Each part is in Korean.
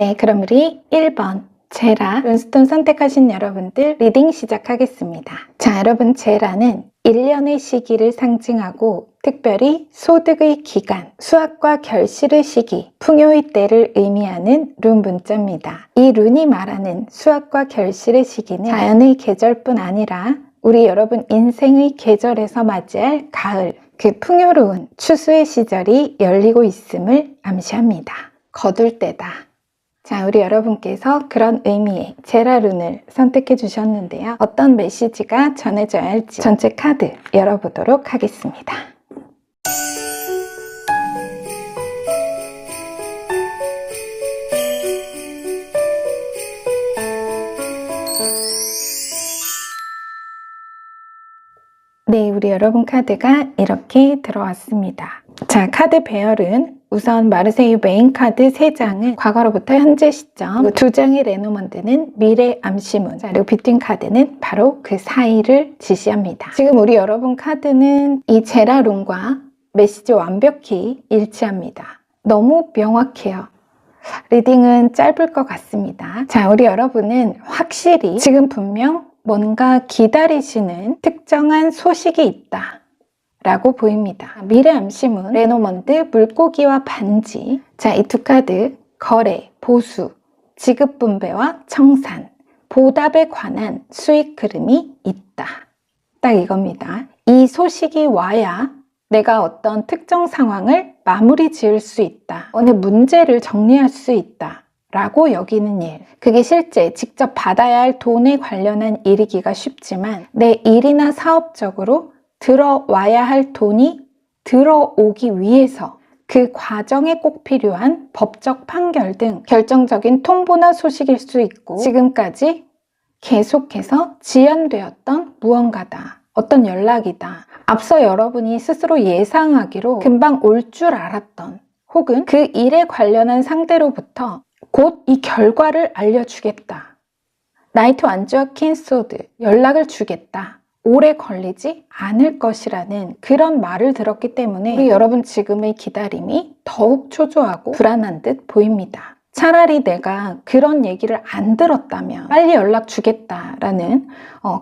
네, 그럼 우리 1번 제라 룬스톤 선택하신 여러분들 리딩 시작하겠습니다. 자, 여러분 제라는 1년의 시기를 상징하고 특별히 소득의 기간, 수확과 결실의 시기, 풍요의 때를 의미하는 룬 문자입니다. 이 룬이 말하는 수확과 결실의 시기는 자연의 계절뿐 아니라 우리 여러분 인생의 계절에서 맞이할 가을, 그 풍요로운 추수의 시절이 열리고 있음을 암시합니다. 거둘 때다. 자, 우리 여러분께서 그런 의미의 제라 룬을 선택해 주셨는데요. 어떤 메시지가 전해져야 할지 전체 카드 열어보도록 하겠습니다. 네, 우리 여러분 카드가 이렇게 들어왔습니다. 자, 카드 배열은 우선 마르세유 메인 카드 3장은 과거로부터 현재 시점, 2장의 레노먼드는 미래 암시문, 그리고 비트윈 카드는 바로 그 사이를 지시합니다. 지금 우리 여러분 카드는 이 제라 룬과 메시지 완벽히 일치합니다. 너무 명확해요. 리딩은 짧을 것 같습니다. 자, 우리 여러분은 확실히 지금 분명 뭔가 기다리시는 특정한 소식이 있다 라고 보입니다. 미래 암시문, 레노먼드, 물고기와 반지. 자, 이 두 카드 거래, 보수, 지급 분배와 청산, 보답에 관한 수익 흐름이 있다. 딱 이겁니다. 이 소식이 와야 내가 어떤 특정 상황을 마무리 지을 수 있다. 어느 문제를 정리할 수 있다. 라고 여기는 일. 그게 실제 직접 받아야 할 돈에 관련한 일이기가 쉽지만 내 일이나 사업적으로 들어와야 할 돈이 들어오기 위해서 그 과정에 꼭 필요한 법적 판결 등 결정적인 통보나 소식일 수 있고 지금까지 계속해서 지연되었던 무언가다. 어떤 연락이다. 앞서 여러분이 스스로 예상하기로 금방 올 줄 알았던 혹은 그 일에 관련한 상대로부터 곧 이 결과를 알려주겠다. 나이트 완주와 퀸소드, 연락을 주겠다. 오래 걸리지 않을 것이라는 그런 말을 들었기 때문에 우리 여러분 지금의 기다림이 더욱 초조하고 불안한 듯 보입니다. 차라리 내가 그런 얘기를 안 들었다면 빨리 연락 주겠다라는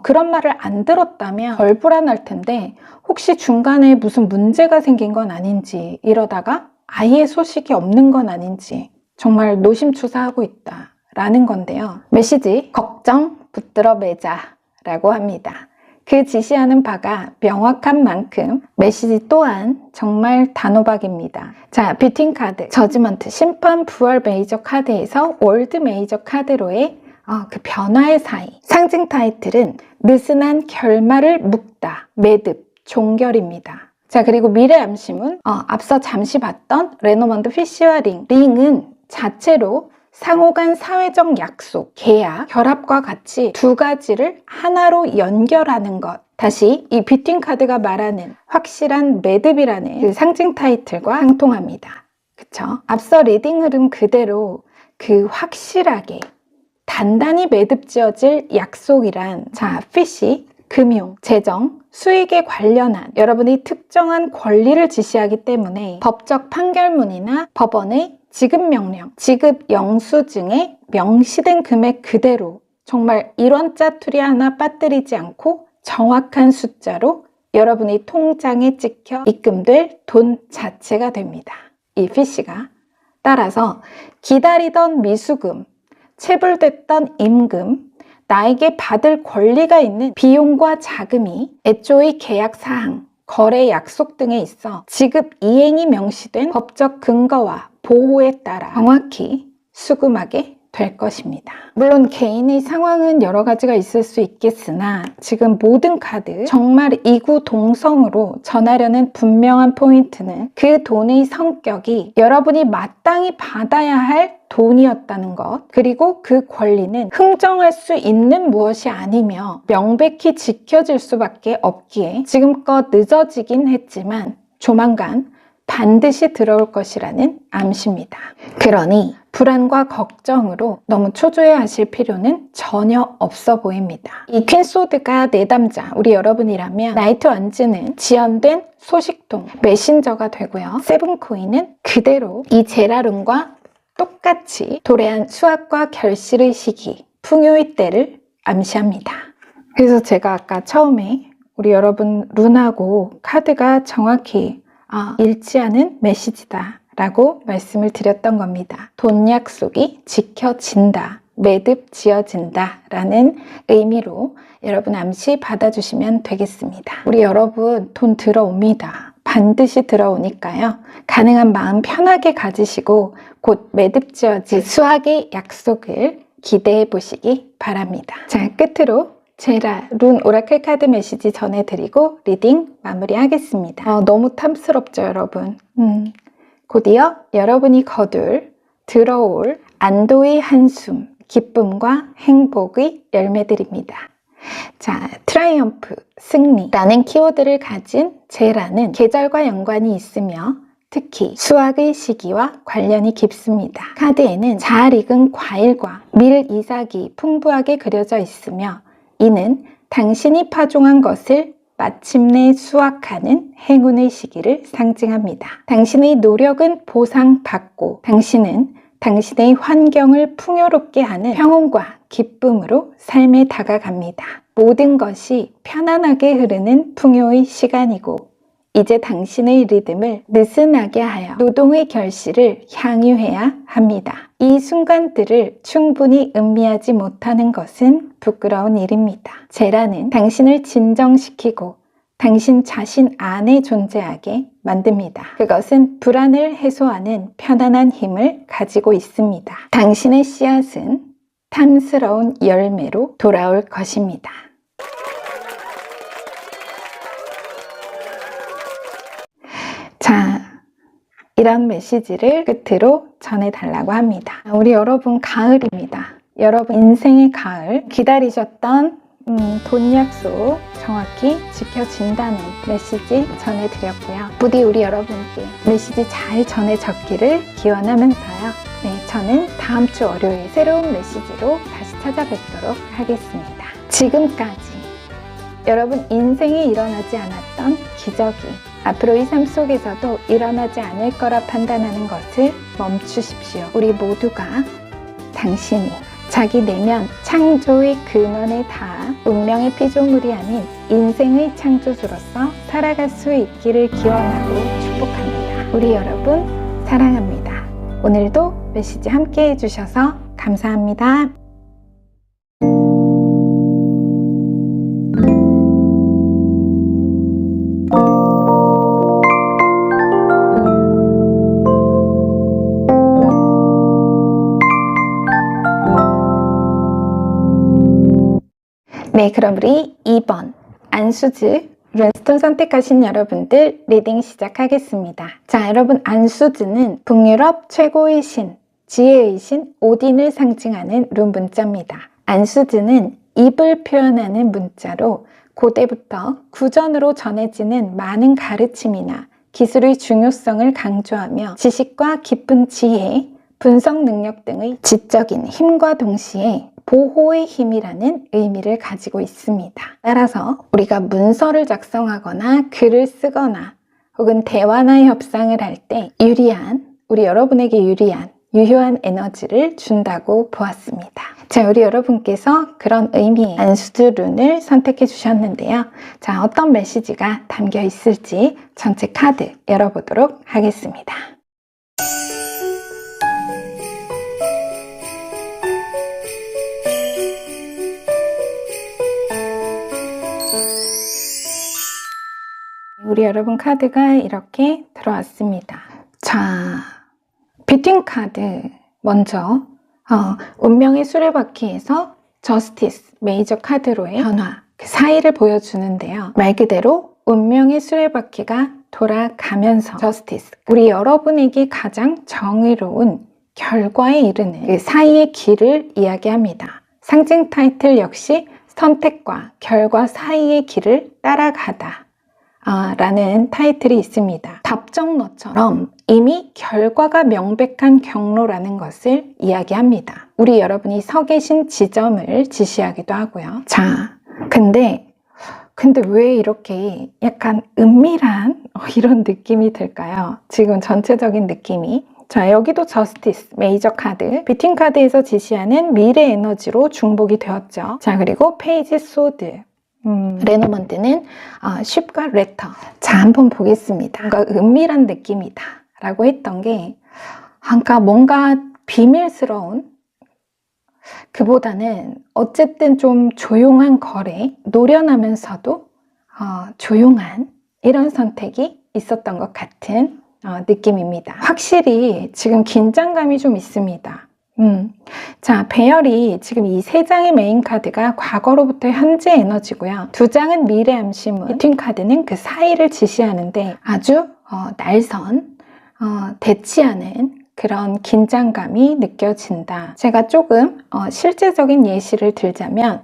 그런 말을 안 들었다면 덜 불안할 텐데 혹시 중간에 무슨 문제가 생긴 건 아닌지 이러다가 아예 소식이 없는 건 아닌지 정말 노심초사하고 있다라는 건데요. 메시지 걱정 붙들어 매자 라고 합니다. 그 지시하는 바가 명확한 만큼 메시지 또한 정말 단호박입니다. 자, 비트윈 카드, 저지먼트, 심판, 부활 메이저 카드에서 월드 메이저 카드로의 그 변화의 사이. 상징 타이틀은 느슨한 결말을 묶다, 매듭, 종결입니다. 자, 그리고 미래 암시문, 앞서 잠시 봤던 레노먼드 피쉬와 링은 자체로 상호 간 사회적 약속, 계약, 결합과 같이 두 가지를 하나로 연결하는 것. 다시 이 비트윈 카드가 말하는 확실한 매듭이라는 그 상징 타이틀과 상통합니다. 그쵸? 앞서 리딩 흐름 그대로 그 확실하게 단단히 매듭 지어질 약속이란 피쉬, 금융, 재정, 수익에 관련한 여러분이 특정한 권리를 지시하기 때문에 법적 판결문이나 법원의 지급 명령, 지급 영수증에 명시된 금액 그대로 정말 이런 짜투리 하나 빠뜨리지 않고 정확한 숫자로 여러분의 통장에 찍혀 입금될 돈 자체가 됩니다. 이 피쉬가. 따라서 기다리던 미수금, 체불됐던 임금, 나에게 받을 권리가 있는 비용과 자금이 애초의 계약 사항, 거래 약속 등에 있어 지급 이행이 명시된 법적 근거와 보호에 따라 정확히 수금하게 될 것입니다. 물론 개인의 상황은 여러 가지가 있을 수 있겠으나 지금 모든 카드 정말 이구동성으로 전하려는 분명한 포인트는 그 돈의 성격이 여러분이 마땅히 받아야 할 돈이었다는 것, 그리고 그 권리는 흥정할 수 있는 무엇이 아니며 명백히 지켜질 수밖에 없기에 지금껏 늦어지긴 했지만 조만간 반드시 들어올 것이라는 암시입니다. 그러니 불안과 걱정으로 너무 초조해 하실 필요는 전혀 없어 보입니다. 이 퀸소드가 내담자 우리 여러분이라면 나이트 완즈는 지연된 소식통 메신저가 되고요. 세븐코인은 그대로 이 제라룬과 똑같이 도래한 수학과 결실의 시기, 풍요의 때를 암시합니다. 그래서 제가 아까 처음에 우리 여러분 룬하고 카드가 정확히 일치하는 메시지다 라고 말씀을 드렸던 겁니다. 돈 약속이 지켜진다, 매듭 지어진다 라는 의미로 여러분 암시 받아주시면 되겠습니다. 우리 여러분 돈 들어옵니다. 반드시 들어오니까요. 가능한 마음 편하게 가지시고 곧 매듭 지어질 수학의 약속을 기대해 보시기 바랍니다. 자, 끝으로 제라 룬 오라클 카드 메시지 전해드리고 리딩 마무리하겠습니다. 너무 탐스럽죠, 여러분? 곧이어 여러분이 거둘, 들어올 안도의 한숨, 기쁨과 행복의 열매들입니다. 자, 트라이엄프, 승리라는 키워드를 가진 제라는 계절과 연관이 있으며 특히 수확의 시기와 관련이 깊습니다. 카드에는 잘 익은 과일과 밀 이삭이 풍부하게 그려져 있으며 이는 당신이 파종한 것을 마침내 수확하는 행운의 시기를 상징합니다. 당신의 노력은 보상받고 당신은 당신의 환경을 풍요롭게 하는 평온과 기쁨으로 삶에 다가갑니다. 모든 것이 편안하게 흐르는 풍요의 시간이고 이제 당신의 리듬을 느슨하게 하여 노동의 결실을 향유해야 합니다. 이 순간들을 충분히 음미하지 못하는 것은 부끄러운 일입니다. 제라는 당신을 진정시키고 당신 자신 안에 존재하게 만듭니다. 그것은 불안을 해소하는 편안한 힘을 가지고 있습니다. 당신의 씨앗은 탐스러운 열매로 돌아올 것입니다. 자, 이런 메시지를 끝으로 전해달라고 합니다. 우리 여러분 가을입니다. 여러분 인생의 가을 기다리셨던 돈 약속 정확히 지켜진다는 메시지 전해드렸고요. 부디 우리 여러분께 메시지 잘 전해졌기를 기원하면서요. 네, 저는 다음 주 월요일 새로운 메시지로 다시 찾아뵙도록 하겠습니다. 지금까지 여러분 인생에 일어나지 않았던 기적이 앞으로의 삶 속에서도 일어나지 않을 거라 판단하는 것을 멈추십시오. 우리 모두가 당신이 자기 내면 창조의 근원에 닿아 운명의 피조물이 아닌 인생의 창조주로서 살아갈 수 있기를 기원하고 축복합니다. 우리 여러분 사랑합니다. 오늘도 메시지 함께 해주셔서 감사합니다. 네, 그럼 우리 2번 안수즈 룬스톤 선택하신 여러분들 리딩 시작하겠습니다. 자, 여러분 안수즈는 북유럽 최고의 신, 지혜의 신 오딘을 상징하는 룬 문자입니다. 안수즈는 입을 표현하는 문자로 고대부터 구전으로 전해지는 많은 가르침이나 기술의 중요성을 강조하며 지식과 깊은 지혜, 분석 능력 등의 지적인 힘과 동시에 보호의 힘이라는 의미를 가지고 있습니다. 따라서 우리가 문서를 작성하거나 글을 쓰거나 혹은 대화나 협상을 할 때 유리한, 우리 여러분에게 유리한, 유효한 에너지를 준다고 보았습니다. 자, 우리 여러분께서 그런 의미의 안수즈 룬을 선택해 주셨는데요. 자, 어떤 메시지가 담겨 있을지 전체 카드 열어보도록 하겠습니다. 우리 여러분 카드가 이렇게 들어왔습니다. 자, 비트윈 카드 먼저 운명의 수레바퀴에서 저스티스 메이저 카드로의 변화, 그 사이를 보여주는데요. 말 그대로 운명의 수레바퀴가 돌아가면서 저스티스, 우리 여러분에게 가장 정의로운 결과에 이르는 그 사이의 길을 이야기합니다. 상징 타이틀 역시 선택과 결과 사이의 길을 따라가다 라는 타이틀이 있습니다. 답정너처럼 이미 결과가 명백한 경로라는 것을 이야기합니다. 우리 여러분이 서 계신 지점을 지시하기도 하고요. 자, 근데 왜 이렇게 약간 은밀한 이런 느낌이 들까요? 지금 전체적인 느낌이. 자, 여기도 저스티스, 메이저 카드, 비팅 카드에서 지시하는 미래 에너지로 중복이 되었죠. 자, 그리고 페이지 소드. 레노먼드는 쉽과 레터. 자, 한번 보겠습니다. 뭔가 은밀한 느낌이다 라고 했던 게 뭔가 비밀스러운, 그보다는 어쨌든 좀 조용한 거래, 노련하면서도 조용한 이런 선택이 있었던 것 같은 느낌입니다. 확실히 지금 긴장감이 좀 있습니다. 자, 배열이 지금 이 3장의 메인 카드가 과거로부터 현재 에너지고요. 2장은 미래 암시문, 비트윈 카드는 그 사이를 지시하는데 아주 날선, 대치하는 그런 긴장감이 느껴진다. 제가 조금 실제적인 예시를 들자면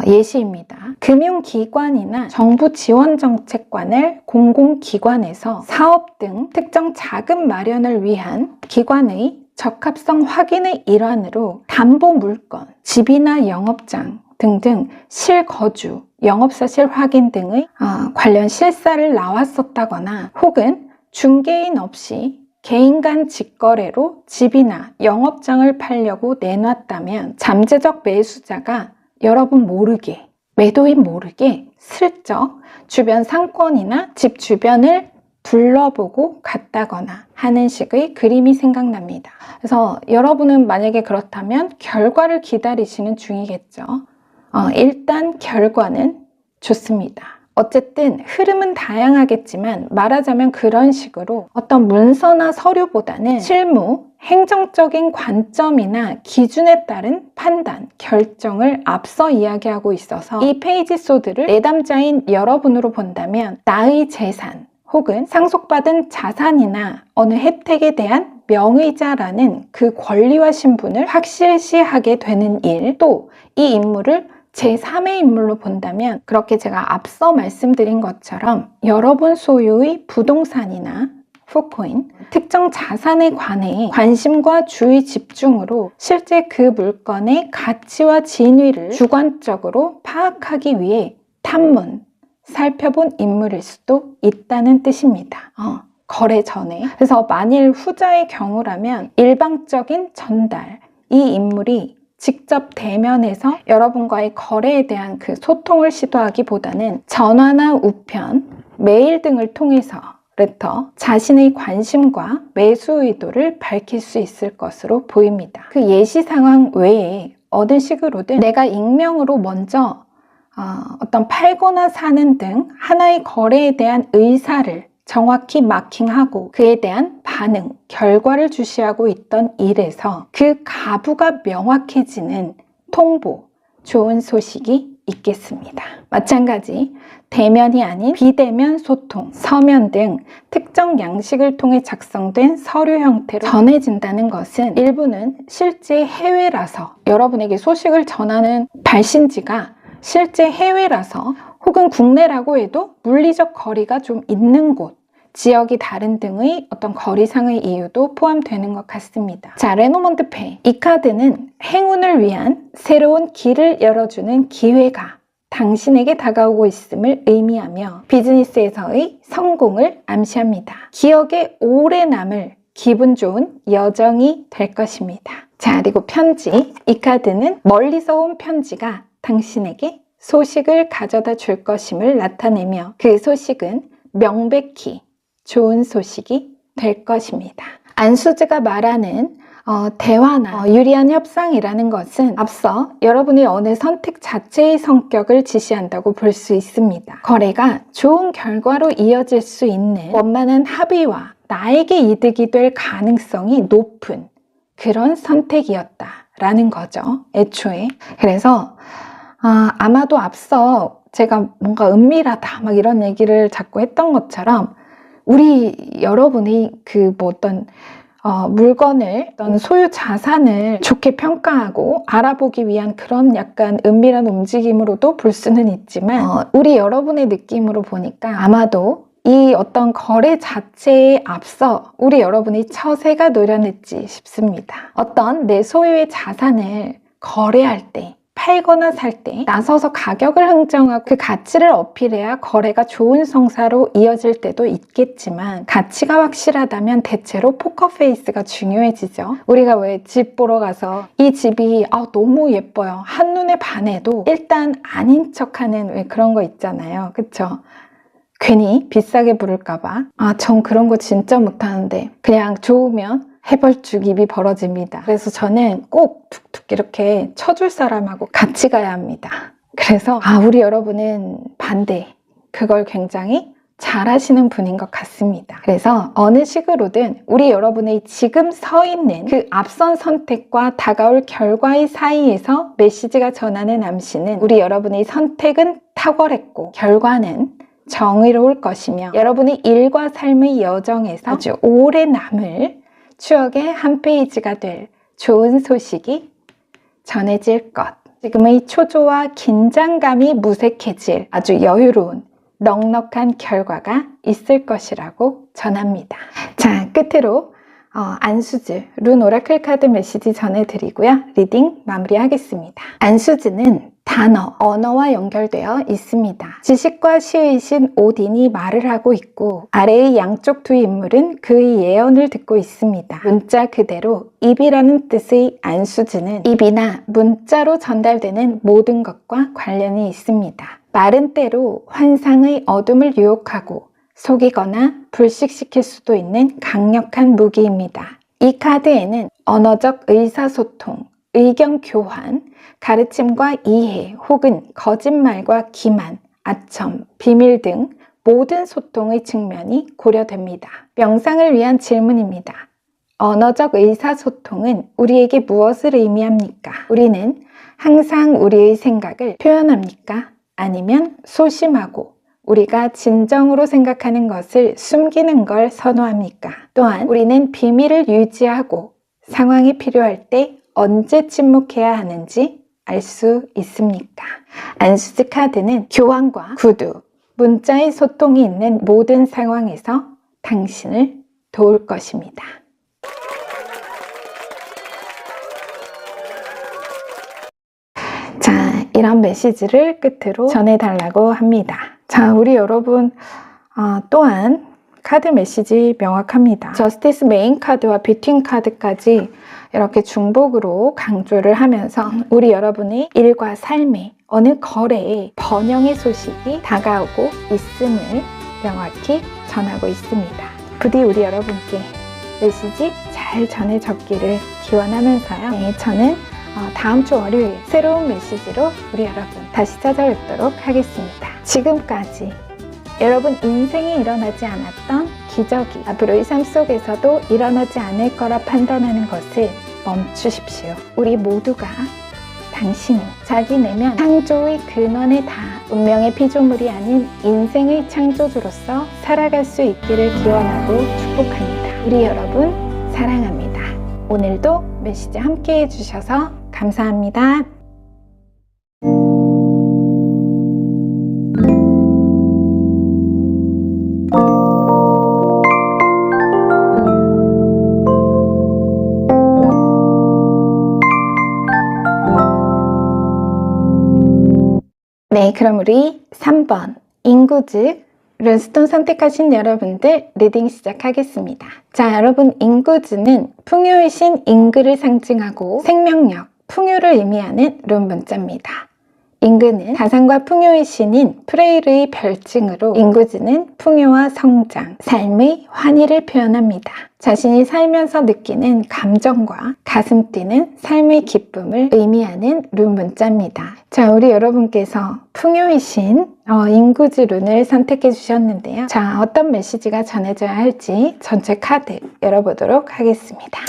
예시입니다. 금융기관이나 정부 지원정책관을 공공기관에서 사업 등 특정 자금 마련을 위한 기관의 적합성 확인의 일환으로 담보물건, 집이나 영업장 등등 실거주, 영업사실 확인 등의 관련 실사를 나왔었다거나 혹은 중개인 없이 개인 간 직거래로 집이나 영업장을 팔려고 내놨다면 잠재적 매수자가 여러분 모르게, 매도인 모르게 슬쩍 주변 상권이나 집 주변을 둘러보고 갔다거나 하는 식의 그림이 생각납니다. 그래서 여러분은 만약에 그렇다면 결과를 기다리시는 중이겠죠. 일단 결과는 좋습니다. 어쨌든 흐름은 다양하겠지만 말하자면 그런 식으로 어떤 문서나 서류보다는 실무, 행정적인 관점이나 기준에 따른 판단, 결정을 앞서 이야기하고 있어서 이 페이지 소드를 내담자인 여러분으로 본다면 나의 재산 혹은 상속받은 자산이나 어느 혜택에 대한 명의자라는 그 권리와 신분을 확실시하게 되는 일, 또 이 인물을 제3의 인물로 본다면 그렇게 제가 앞서 말씀드린 것처럼 여러분 소유의 부동산이나 포코인, 특정 자산에 관해 관심과 주의 집중으로 실제 그 물건의 가치와 진위를 주관적으로 파악하기 위해 탐문, 살펴본 인물일 수도 있다는 뜻입니다. 거래 전에. 그래서 만일 후자의 경우라면 일방적인 전달, 이 인물이 직접 대면해서 여러분과의 거래에 대한 그 소통을 시도하기보다는 전화나 우편, 메일 등을 통해서 레터, 자신의 관심과 매수 의도를 밝힐 수 있을 것으로 보입니다. 그 예시 상황 외에 어느 식으로든 내가 익명으로 먼저 어떤 팔거나 사는 등 하나의 거래에 대한 의사를 정확히 마킹하고 그에 대한 반응, 결과를 주시하고 있던 일에서 그 가부가 명확해지는 통보, 좋은 소식이 있겠습니다. 마찬가지 대면이 아닌 비대면 소통, 서면 등 특정 양식을 통해 작성된 서류 형태로 전해진다는 것은 일부는 실제 해외라서 여러분에게 소식을 전하는 발신지가 실제 해외라서 혹은 국내라고 해도 물리적 거리가 좀 있는 곳, 지역이 다른 등의 어떤 거리상의 이유도 포함되는 것 같습니다. 자, 레노먼드 페이. 이 카드는 행운을 위한 새로운 길을 열어주는 기회가 당신에게 다가오고 있음을 의미하며 비즈니스에서의 성공을 암시합니다. 기억에 오래 남을 기분 좋은 여정이 될 것입니다. 자, 그리고 편지. 이 카드는 멀리서 온 편지가 당신에게 소식을 가져다 줄 것임을 나타내며 그 소식은 명백히 좋은 소식이 될 것입니다. 안수즈가 말하는 대화나 유리한 협상이라는 것은 앞서 여러분의 어느 선택 자체의 성격을 지시한다고 볼 수 있습니다. 거래가 좋은 결과로 이어질 수 있는 원만한 합의와 나에게 이득이 될 가능성이 높은 그런 선택이었다라는 거죠. 애초에. 그래서 아마도 앞서 제가 뭔가 은밀하다 막 이런 얘기를 자꾸 했던 것처럼 우리 여러분이 어떤 물건을 어떤 소유 자산을 좋게 평가하고 알아보기 위한 그런 약간 은밀한 움직임으로도 볼 수는 있지만 우리 여러분의 느낌으로 보니까 아마도 이 어떤 거래 자체에 앞서 우리 여러분이 처세가 노련했지 싶습니다. 어떤 내 소유의 자산을 거래할 때 팔거나 살 때 나서서 가격을 흥정하고 그 가치를 어필해야 거래가 좋은 성사로 이어질 때도 있겠지만, 가치가 확실하다면 대체로 포커페이스가 중요해지죠. 우리가 왜 집 보러 가서 이 집이 너무 예뻐요, 한눈에 반해도 일단 아닌 척하는 왜 그런 거 있잖아요. 그쵸? 괜히 비싸게 부를까봐. 전 그런 거 진짜 못하는데 그냥 좋으면 해벌쭉 입이 벌어집니다. 그래서 저는 꼭 툭툭 이렇게 쳐줄 사람하고 같이 가야 합니다. 그래서 우리 여러분은 반대, 그걸 굉장히 잘하시는 분인 것 같습니다. 그래서 어느 식으로든 우리 여러분의 지금 서 있는 그 앞선 선택과 다가올 결과의 사이에서 메시지가 전하는 암시는, 우리 여러분의 선택은 탁월했고 결과는 정의로울 것이며 여러분의 일과 삶의 여정에서 아주 오래 남을 추억의 한 페이지가 될 좋은 소식이 전해질 것. 지금의 초조와 긴장감이 무색해질 아주 여유로운 넉넉한 결과가 있을 것이라고 전합니다. 자, 끝으로 안수즈 룬 오라클 카드 메시지 전해드리고요. 리딩 마무리하겠습니다. 안수즈는 단어, 언어와 연결되어 있습니다. 지식과 시의 신 오딘이 말을 하고 있고, 아래의 양쪽 두 인물은 그의 예언을 듣고 있습니다. 문자 그대로 입이라는 뜻의 안수즈는 입이나 문자로 전달되는 모든 것과 관련이 있습니다. 말은 때로 환상의 어둠을 유혹하고 속이거나 불식시킬 수도 있는 강력한 무기입니다. 이 카드에는 언어적 의사소통, 의견 교환, 가르침과 이해 혹은 거짓말과 기만, 아첨, 비밀 등 모든 소통의 측면이 고려됩니다. 명상을 위한 질문입니다. 언어적 의사소통은 우리에게 무엇을 의미합니까? 우리는 항상 우리의 생각을 표현합니까? 아니면 소심하고 우리가 진정으로 생각하는 것을 숨기는 걸 선호합니까? 또한 우리는 비밀을 유지하고 상황이 필요할 때 언제 침묵해야 하는지 알 수 있습니까? 안수즈 카드는 교환과 구두, 문자의 소통이 있는 모든 상황에서 당신을 도울 것입니다. 자, 이런 메시지를 끝으로 전해달라고 합니다. 자, 우리 여러분 또한 카드 메시지 명확합니다. 저스티스 메인 카드와 비트윈 카드까지 이렇게 중복으로 강조를 하면서 우리 여러분의 일과 삶에 어느 거래에 번영의 소식이 다가오고 있음을 명확히 전하고 있습니다. 부디 우리 여러분께 메시지 잘 전해졌기를 기원하면서요. 네, 저는 다음 주 월요일 새로운 메시지로 우리 여러분 다시 찾아뵙도록 하겠습니다. 지금까지 여러분 인생에 일어나지 않았던 기적이 앞으로의 삶 속에서도 일어나지 않을 거라 판단하는 것을 멈추십시오. 우리 모두가 당신은 자기 내면 창조의 근원에 다 운명의 피조물이 아닌 인생의 창조주로서 살아갈 수 있기를 기원하고 축복합니다. 우리 여러분 사랑합니다. 오늘도 메시지 함께 해주셔서 감사합니다. 네, 그럼 우리 3번 인구즈 룬스톤 선택하신 여러분들 리딩 시작하겠습니다. 자, 여러분 인구즈는 풍요의 신 임금을 상징하고 생명력, 풍요를 의미하는 룬 문자입니다. 임금은 가상과 풍요의 신인 프레이르의 별칭으로 인구즈는 풍요와 성장, 삶의 환희를 표현합니다. 자신이 살면서 느끼는 감정과 가슴 뛰는 삶의 기쁨을 의미하는 룬 문자입니다. 자, 우리 여러분께서 풍요의 신 인구즈 룬을 선택해 주셨는데요. 자, 어떤 메시지가 전해져야 할지 전체 카드 열어보도록 하겠습니다.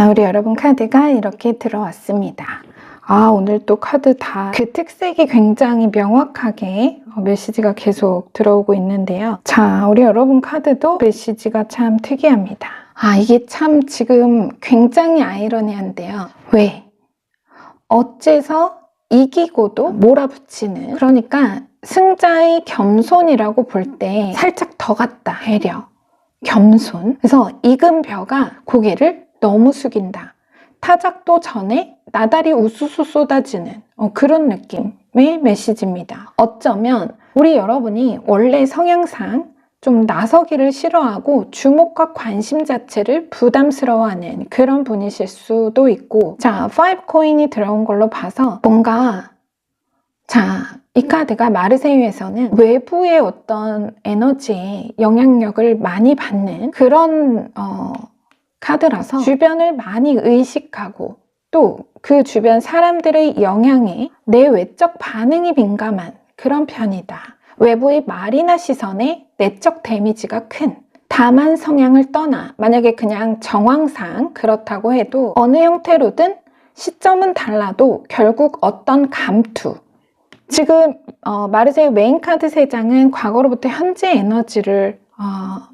우리 여러분 카드가 이렇게 들어왔습니다. 오늘 또 카드 다 그 특색이 굉장히 명확하게 메시지가 계속 들어오고 있는데요. 자, 우리 여러분 카드도 메시지가 참 특이합니다. 이게 참 지금 굉장히 아이러니한데요. 왜? 어째서 이기고도 몰아붙이는, 그러니까 승자의 겸손이라고 볼 때 살짝 더 같다. 배려, 겸손. 그래서 익은 벼가 고개를 너무 숙인다. 타작도 전에 나달이 우수수 쏟아지는 그런 느낌의 메시지입니다. 어쩌면 우리 여러분이 원래 성향상 좀 나서기를 싫어하고 주목과 관심 자체를 부담스러워하는 그런 분이실 수도 있고, 자, 5코인이 들어온 걸로 봐서 뭔가, 자, 이 카드가 마르세유에서는 외부의 어떤 에너지에 영향력을 많이 받는 그런 카드라서 주변을 많이 의식하고 또 그 주변 사람들의 영향에 내 외적 반응이 민감한 그런 편이다. 외부의 말이나 시선에 내적 데미지가 큰, 다만 성향을 떠나 만약에 그냥 정황상 그렇다고 해도 어느 형태로든 시점은 달라도 결국 어떤 감투, 지금 마르세유 메인 카드 3장은 과거로부터 현재 에너지를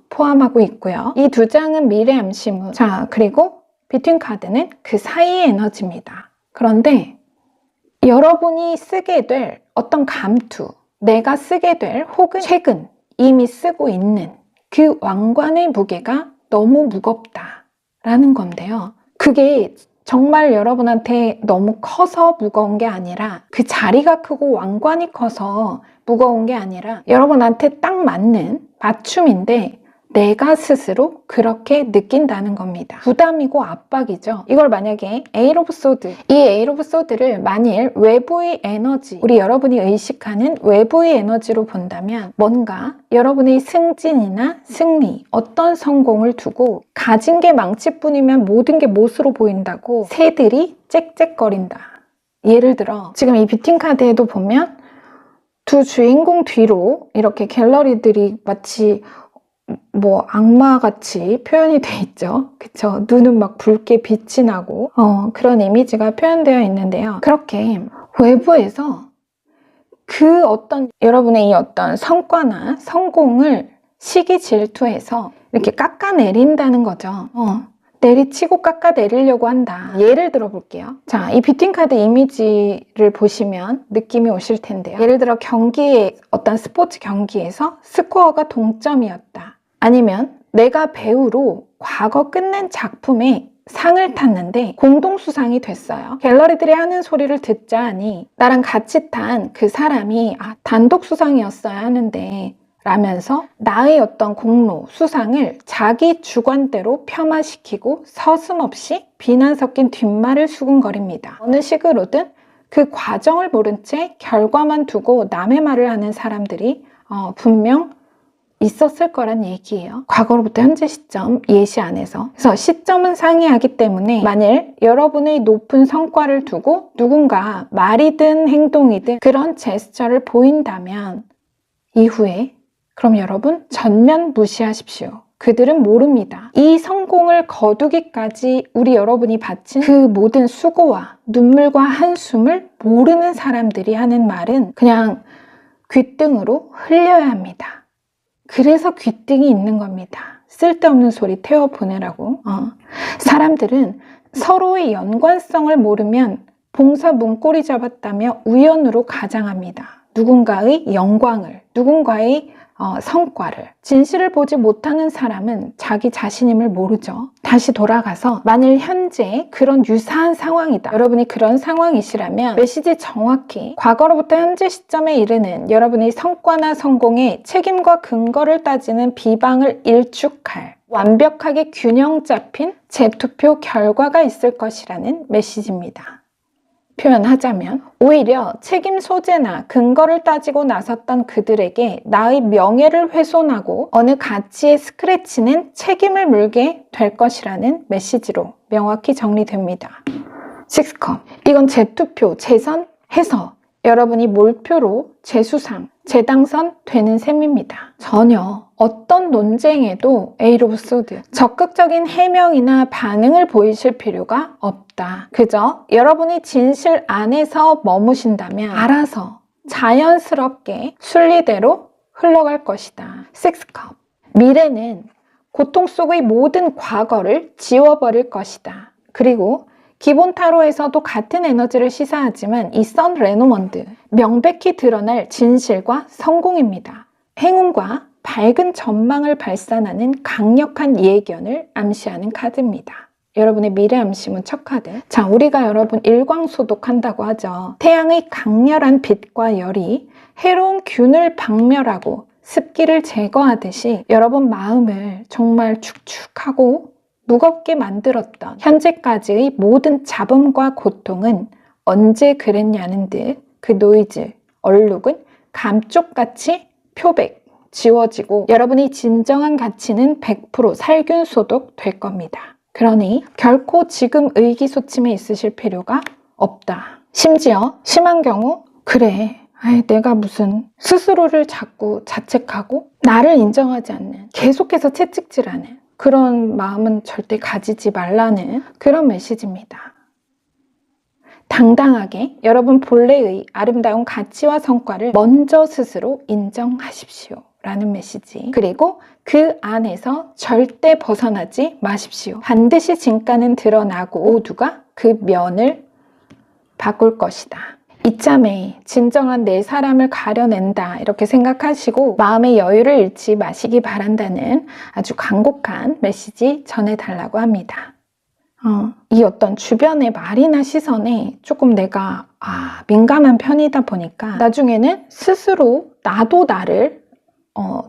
포함하고 있고요. 이 2장은 미래 암시무, 자, 그리고 비트윈 카드는 그 사이의 에너지입니다. 그런데 여러분이 쓰게 될 어떤 감투, 내가 쓰게 될 혹은 최근 이미 쓰고 있는 그 왕관의 무게가 너무 무겁다라는 건데요. 그게 정말 여러분한테 너무 커서 무거운 게 아니라, 그 자리가 크고 왕관이 커서 무거운 게 아니라 여러분한테 딱 맞는 맞춤인데 내가 스스로 그렇게 느낀다는 겁니다. 부담이고 압박이죠. 이걸 만약에 에이트 오브 소드, 이 에이트 오브 소드를 만일 외부의 에너지, 우리 여러분이 의식하는 외부의 에너지로 본다면 뭔가 여러분의 승진이나 승리, 어떤 성공을 두고 가진 게 망치뿐이면 모든 게 못으로 보인다고 새들이 짹짹거린다. 예를 들어 지금 이 비트윈 카드에도 보면 두 주인공 뒤로 이렇게 갤러리들이 마치 뭐 악마같이 표현이 돼 있죠. 그쵸? 눈은 막 붉게 빛이 나고 그런 이미지가 표현되어 있는데요. 그렇게 외부에서 그 어떤 여러분의 이 어떤 성과나 성공을 시기 질투해서 이렇게 깎아내린다는 거죠. 내리치고 깎아내리려고 한다. 예를 들어 볼게요. 자, 이 비트윈 카드 이미지를 보시면 느낌이 오실 텐데요. 예를 들어 경기에, 어떤 스포츠 경기에서 스코어가 동점이었다. 아니면 내가 배우로 과거 끝낸 작품에 상을 탔는데 공동수상이 됐어요. 갤러리들이 하는 소리를 듣자 하니 나랑 같이 탄 그 사람이 단독 수상이었어야 하는데 라면서 나의 어떤 공로, 수상을 자기 주관대로 폄하시키고 서슴없이 비난 섞인 뒷말을 수군거립니다. 어느 식으로든 그 과정을 모른 채 결과만 두고 남의 말을 하는 사람들이 분명 있었을 거란 얘기예요. 과거로부터 현재 시점 예시 안에서. 그래서 시점은 상이하기 때문에 만일 여러분의 높은 성과를 두고 누군가 말이든 행동이든 그런 제스처를 보인다면 이후에 그럼 여러분 전면 무시하십시오. 그들은 모릅니다. 이 성공을 거두기까지 우리 여러분이 바친 그 모든 수고와 눈물과 한숨을 모르는 사람들이 하는 말은 그냥 귓등으로 흘려야 합니다. 그래서 귓등이 있는 겁니다. 쓸데없는 소리 태워보내라고. 사람들은 서로의 연관성을 모르면 봉사 문고리 잡았다며 우연으로 가장합니다. 누군가의 영광을, 누군가의 성과를. 진실을 보지 못하는 사람은 자기 자신임을 모르죠. 다시 돌아가서 만일 현재 그런 유사한 상황이다. 여러분이 그런 상황이시라면 메시지 정확히 과거로부터 현재 시점에 이르는 여러분의 성과나 성공에 책임과 근거를 따지는 비방을 일축할 완벽하게 균형 잡힌 재투표 결과가 있을 것이라는 메시지입니다. 표현하자면 오히려 책임 소재나 근거를 따지고 나섰던 그들에게 나의 명예를 훼손하고 어느 가치의 스크래치는 책임을 물게 될 것이라는 메시지로 명확히 정리됩니다. 6컵, 이건 재투표, 재선해서 여러분이 몰표로 재수상, 재당선 되는 셈입니다. 전혀 어떤 논쟁에도 에이트 오브 소드, 적극적인 해명이나 반응을 보이실 필요가 없다. 그저 여러분이 진실 안에서 머무신다면 알아서 자연스럽게 순리대로 흘러갈 것이다. 6컵, 미래는 고통 속의 모든 과거를 지워버릴 것이다. 그리고 기본 타로에서도 같은 에너지를 시사하지만 이 선 레노먼드, 명백히 드러날 진실과 성공입니다. 행운과 밝은 전망을 발산하는 강력한 예견을 암시하는 카드입니다. 여러분의 미래 암시문 첫 카드. 자, 우리가 여러분 일광소독한다고 하죠. 태양의 강렬한 빛과 열이 해로운 균을 박멸하고 습기를 제거하듯이 여러분 마음을 정말 축축하고 무겁게 만들었던 현재까지의 모든 잡음과 고통은 언제 그랬냐는 듯 그 노이즈, 얼룩은 감쪽같이 표백, 지워지고 여러분의 진정한 가치는 100% 살균 소독 될 겁니다. 그러니 결코 지금 의기소침해 있으실 필요가 없다. 심지어 심한 경우 그래, 내가 무슨 스스로를 자꾸 자책하고 나를 인정하지 않는, 계속해서 채찍질하는 그런 마음은 절대 가지지 말라는 그런 메시지입니다. 당당하게 여러분 본래의 아름다운 가치와 성과를 먼저 스스로 인정하십시오 라는 메시지. 그리고 그 안에서 절대 벗어나지 마십시오. 반드시 진가는 드러나고 모두가 그 면을 바꿀 것이다. 이참에 진정한 내 사람을 가려낸다 이렇게 생각하시고 마음의 여유를 잃지 마시기 바란다는 아주 간곡한 메시지 전해달라고 합니다. 이 어떤 주변의 말이나 시선에 조금 내가 민감한 편이다 보니까 나중에는 스스로 나도 나를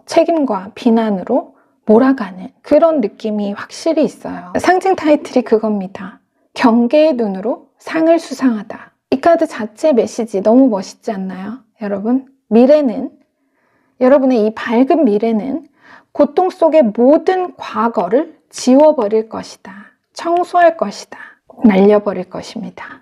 책임과 비난으로 몰아가는 그런 느낌이 확실히 있어요. 상징 타이틀이 그겁니다. 경계의 눈으로 상을 수상하다. 이 카드 자체 메시지 너무 멋있지 않나요? 여러분, 미래는, 여러분의 이 밝은 미래는 고통 속의 모든 과거를 지워버릴 것이다. 청소할 것이다. 날려버릴 것입니다.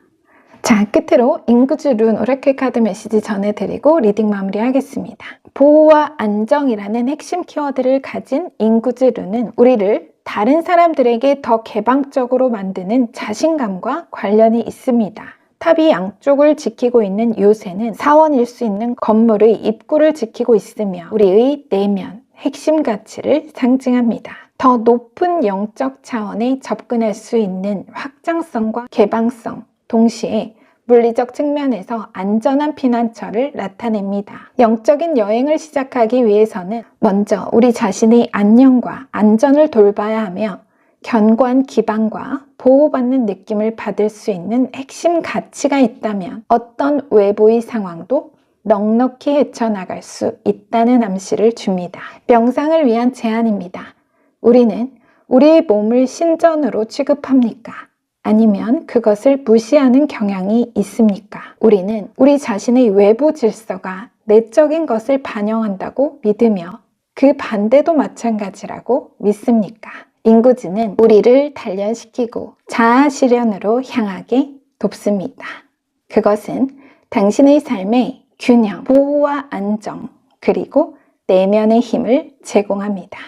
자, 끝으로 인구즈 룬 오라클 카드 메시지 전해드리고 리딩 마무리하겠습니다. 보호와 안정이라는 핵심 키워드를 가진 인구즈 룬은 우리를 다른 사람들에게 더 개방적으로 만드는 자신감과 관련이 있습니다. 탑이 양쪽을 지키고 있는 요새는 사원일 수 있는 건물의 입구를 지키고 있으며 우리의 내면, 핵심 가치를 상징합니다. 더 높은 영적 차원에 접근할 수 있는 확장성과 개방성, 동시에 물리적 측면에서 안전한 피난처를 나타냅니다. 영적인 여행을 시작하기 위해서는 먼저 우리 자신의 안녕과 안전을 돌봐야 하며 견고한 기반과 보호받는 느낌을 받을 수 있는 핵심 가치가 있다면 어떤 외부의 상황도 넉넉히 헤쳐나갈 수 있다는 암시를 줍니다. 명상을 위한 제안입니다. 우리는 우리의 몸을 신전으로 취급합니까? 아니면 그것을 무시하는 경향이 있습니까? 우리는 우리 자신의 외부 질서가 내적인 것을 반영한다고 믿으며 그 반대도 마찬가지라고 믿습니까? 인구즈는 우리를 단련시키고 자아 실현으로 향하게 돕습니다. 그것은 당신의 삶의 균형, 보호와 안정, 그리고 내면의 힘을 제공합니다.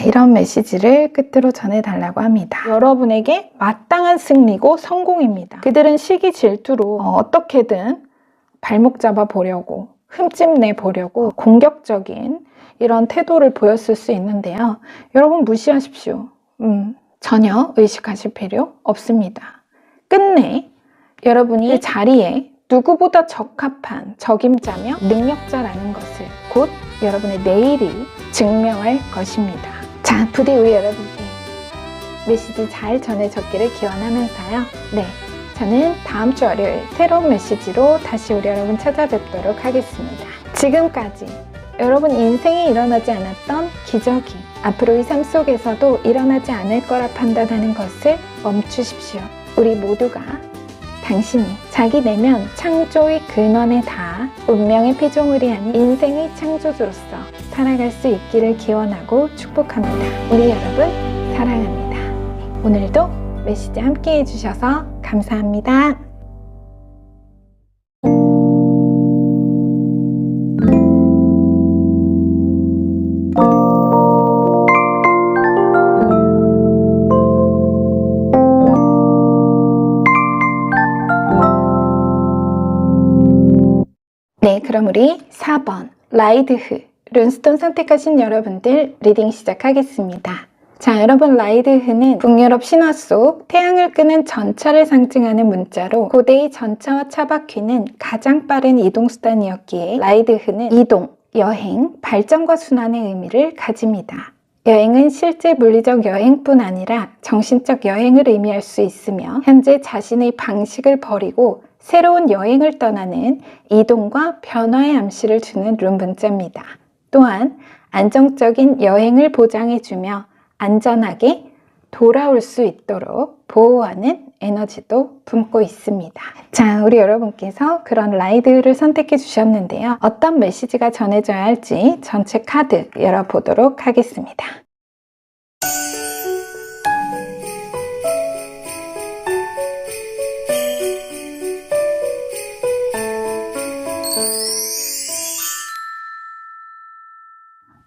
이런 메시지를 끝으로 전해달라고 합니다. 여러분에게 마땅한 승리고 성공입니다. 그들은 시기 질투로 어떻게든 발목 잡아 보려고, 흠집 내 보려고 공격적인 이런 태도를 보였을 수 있는데요. 여러분 무시하십시오. 전혀 의식하실 필요 없습니다. 끝내 여러분이 이 자리에 누구보다 적합한 적임자며 능력자라는 것을 곧 여러분의 내일이 증명할 것입니다. 자, 부디 우리 여러분께 메시지 잘 전해졌기를 기원하면서요. 네, 저는 다음 주 월요일 새로운 메시지로 다시 우리 여러분 찾아뵙도록 하겠습니다. 지금까지 여러분 인생에 일어나지 않았던 기적이 앞으로의 삶 속에서도 일어나지 않을 거라 판단하는 것을 멈추십시오. 우리 모두가 당신이 자기 내면 창조의 근원에 닿아 운명의 피조물이 아닌 인생의 창조주로서 살아갈 수 있기를 기원하고 축복합니다. 우리 여러분 사랑합니다. 오늘도 메시지 함께 해주셔서 감사합니다. 네, 그럼 우리 4번 라이드흐 룬스톤 선택하신 여러분들 리딩 시작하겠습니다. 자, 여러분, 라이드흐는 북유럽 신화 속 태양을 끄는 전차를 상징하는 문자로 고대의 전차와 차바퀴는 가장 빠른 이동수단이었기에 라이드흐는 이동, 여행, 발전과 순환의 의미를 가집니다. 여행은 실제 물리적 여행뿐 아니라 정신적 여행을 의미할 수 있으며 현재 자신의 방식을 버리고 새로운 여행을 떠나는 이동과 변화의 암시를 주는 룬 문자입니다. 또한 안정적인 여행을 보장해주며 안전하게 돌아올 수 있도록 보호하는 에너지도 품고 있습니다. 자, 우리 여러분께서 그런 라이드를 선택해 주셨는데요. 어떤 메시지가 전해져야 할지 전체 카드 열어보도록 하겠습니다.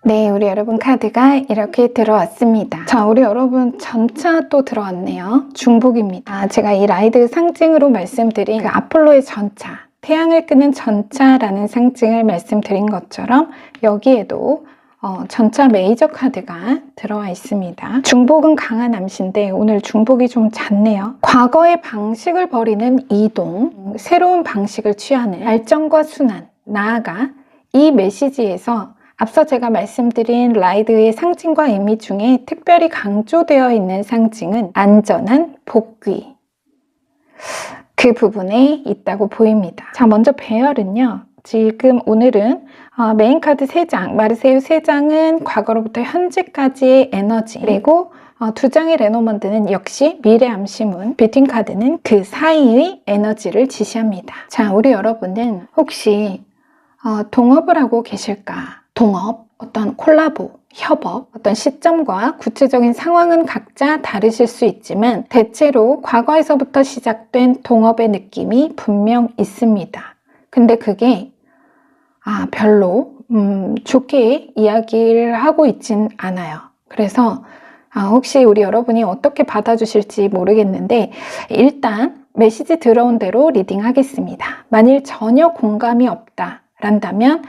네, 우리 여러분 카드가 이렇게 들어왔습니다. 자, 우리 여러분 전차 또 들어왔네요. 중복입니다. 제가 이 라이드 상징으로 말씀드린 그 아폴로의 전차, 태양을 끄는 전차라는 상징을 말씀드린 것처럼 여기에도 전차 메이저 카드가 들어와 있습니다. 중복은 강한 암시인데 오늘 중복이 좀 잦네요. 과거의 방식을 버리는 이동, 새로운 방식을 취하는 발전과 순환, 나아가 이 메시지에서 앞서 제가 말씀드린 라이드의 상징과 의미 중에 특별히 강조되어 있는 상징은 안전한 복귀. 그 부분에 있다고 보입니다. 자, 먼저 배열은요. 지금 오늘은 메인 카드 3장, 마르세유 3장은 과거로부터 현재까지의 에너지, 그리고 2장의 레노먼드는 역시 미래 암시문, 비트윈 카드는 그 사이의 에너지를 지시합니다. 자, 우리 여러분은 혹시 동업을 하고 계실까? 동업, 어떤 콜라보, 협업, 어떤 시점과 구체적인 상황은 각자 다르실 수 있지만 대체로 과거에서부터 시작된 동업의 느낌이 분명 있습니다. 근데 그게 별로 좋게 이야기를 하고 있진 않아요. 그래서 혹시 우리 여러분이 어떻게 받아주실지 모르겠는데 일단 메시지 들어온 대로 리딩 하겠습니다. 만일 전혀 공감이 없다 란다면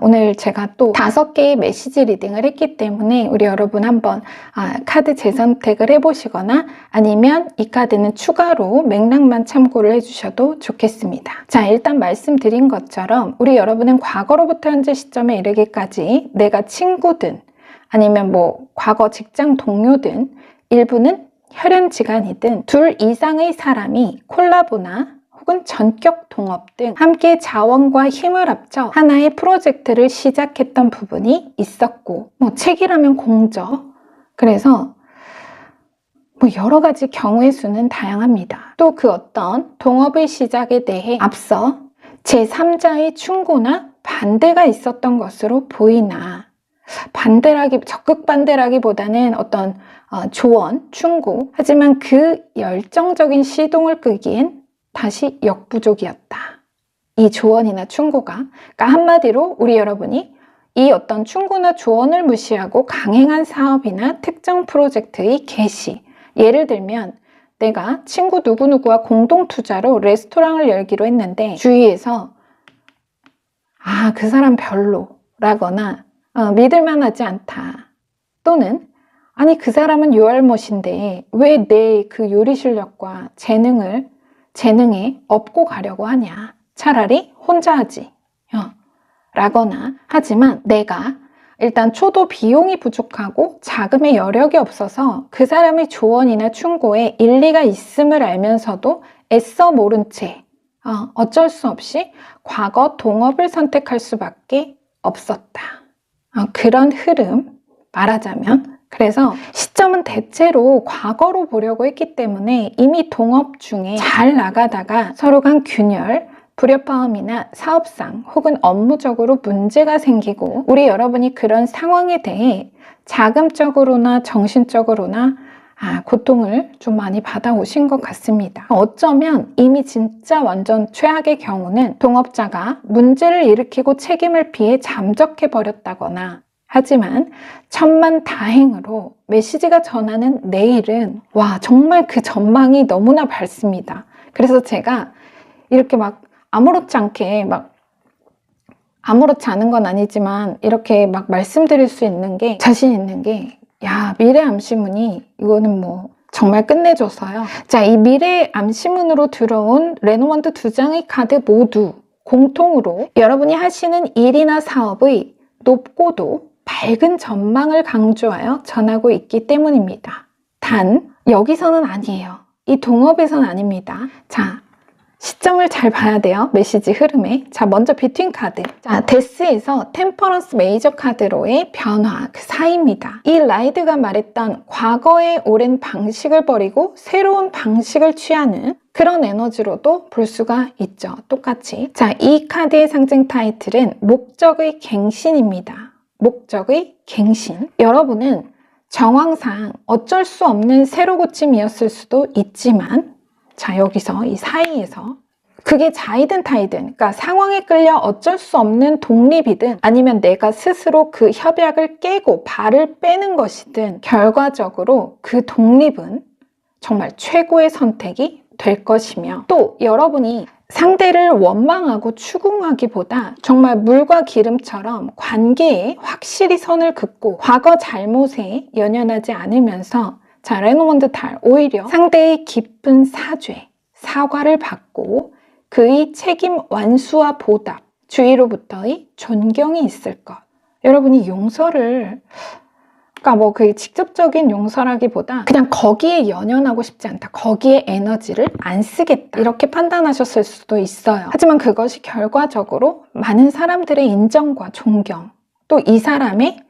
오늘 제가 또 5개의 메시지 리딩을 했기 때문에 우리 여러분 한번 카드 재선택을 해보시거나 아니면 이 카드는 추가로 맥락만 참고를 해주셔도 좋겠습니다. 자, 일단 말씀드린 것처럼 우리 여러분은 과거로부터 현재 시점에 이르기까지 내가 친구든 아니면 뭐 과거 직장 동료든 일부는 혈연지간이든 2 이상의 사람이 콜라보나 혹은 전격 동업 등 함께 자원과 힘을 합쳐 하나의 프로젝트를 시작했던 부분이 있었고 책이라면 공적, 그래서 여러 가지 경우의 수는 다양합니다. 또 그 어떤 동업의 시작에 대해 앞서 제3자의 충고나 반대가 있었던 것으로 보이나 적극 반대라기보다는 어떤 조언, 충고, 하지만 그 열정적인 시동을 끄기엔 다시 역부족이었다. 이 조언이나 충고가, 그러니까 한마디로 우리 여러분이 이 어떤 충고나 조언을 무시하고 강행한 사업이나 특정 프로젝트의 개시, 예를 들면 내가 친구 누구누구와 공동 투자로 레스토랑을 열기로 했는데 주위에서 그 사람 별로라거나 믿을만하지 않다, 또는 아니 그 사람은 요알못인데 왜 내 그 요리 실력과 재능에 업고 가려고 하냐, 차라리 혼자 하지 라거나, 하지만 내가 일단 초도 비용이 부족하고 자금의 여력이 없어서 그 사람의 조언이나 충고에 일리가 있음을 알면서도 애써 모른 채 어쩔 수 없이 과거 동업을 선택할 수밖에 없었다. 그런 흐름 말하자면, 그래서 시점은 대체로 과거로 보려고 했기 때문에 이미 동업 중에 잘 나가다가 서로 간 균열, 불협화음이나 사업상 혹은 업무적으로 문제가 생기고 우리 여러분이 그런 상황에 대해 자금적으로나 정신적으로나 고통을 좀 많이 받아오신 것 같습니다. 어쩌면 이미 진짜 완전 최악의 경우는 동업자가 문제를 일으키고 책임을 피해 잠적해버렸다거나, 하지만 천만다행으로 메시지가 전하는 내일은 정말 그 전망이 너무나 밝습니다. 그래서 제가 이렇게 막 아무렇지 않게 막 아무렇지 않은 건 아니지만 이렇게 막 말씀드릴 수 있는 게, 자신 있는 게, 야, 미래 암시문이 이거는 뭐 정말 끝내줘서요. 자, 이 미래 암시문으로 들어온 레노먼드 2장의 카드 모두 공통으로 여러분이 하시는 일이나 사업의 높고도 밝은 전망을 강조하여 전하고 있기 때문입니다. 단 여기서는 아니에요. 이 동업에서는 아닙니다. 자, 시점을 잘 봐야 돼요. 메시지 흐름에. 자, 먼저 비트윈 카드. 자, 데스에서 템퍼런스 메이저 카드로의 변화, 그 사이입니다. 이 라이드가 말했던 과거의 오랜 방식을 버리고 새로운 방식을 취하는 그런 에너지로도 볼 수가 있죠. 똑같이. 자, 이 카드의 상징 타이틀은 목적의 갱신입니다. 목적의 갱신. 여러분은 정황상 어쩔 수 없는 새로 고침이었을 수도 있지만, 자, 여기서 이 사이에서 그게 자이든 타이든, 그러니까 상황에 끌려 어쩔 수 없는 독립이든 아니면 내가 스스로 그 협약을 깨고 발을 빼는 것이든 결과적으로 그 독립은 정말 최고의 선택이 될 것이며, 또 여러분이 상대를 원망하고 추궁하기보다 정말 물과 기름처럼 관계에 확실히 선을 긋고 과거 잘못에 연연하지 않으면서, 자, 레노먼드 달, 오히려 상대의 깊은 사죄, 사과를 받고 그의 책임 완수와 보답, 주위로부터의 존경이 있을 것. 여러분이 용서를, 그러니까 뭐 그 직접적인 용서라기보다 그냥 거기에 연연하고 싶지 않다, 거기에 에너지를 안 쓰겠다, 이렇게 판단하셨을 수도 있어요. 하지만 그것이 결과적으로 많은 사람들의 인정과 존경, 또 이 사람의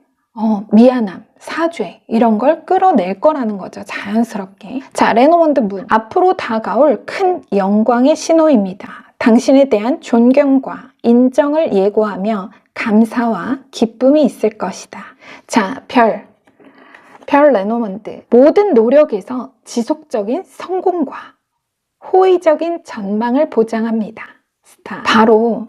미안함, 사죄, 이런 걸 끌어낼 거라는 거죠. 자연스럽게. 자, 레노먼드 문. 앞으로 다가올 큰 영광의 신호입니다. 당신에 대한 존경과 인정을 예고하며 감사와 기쁨이 있을 것이다. 자, 별 레노먼드. 모든 노력에서 지속적인 성공과 호의적인 전망을 보장합니다. 스타. 바로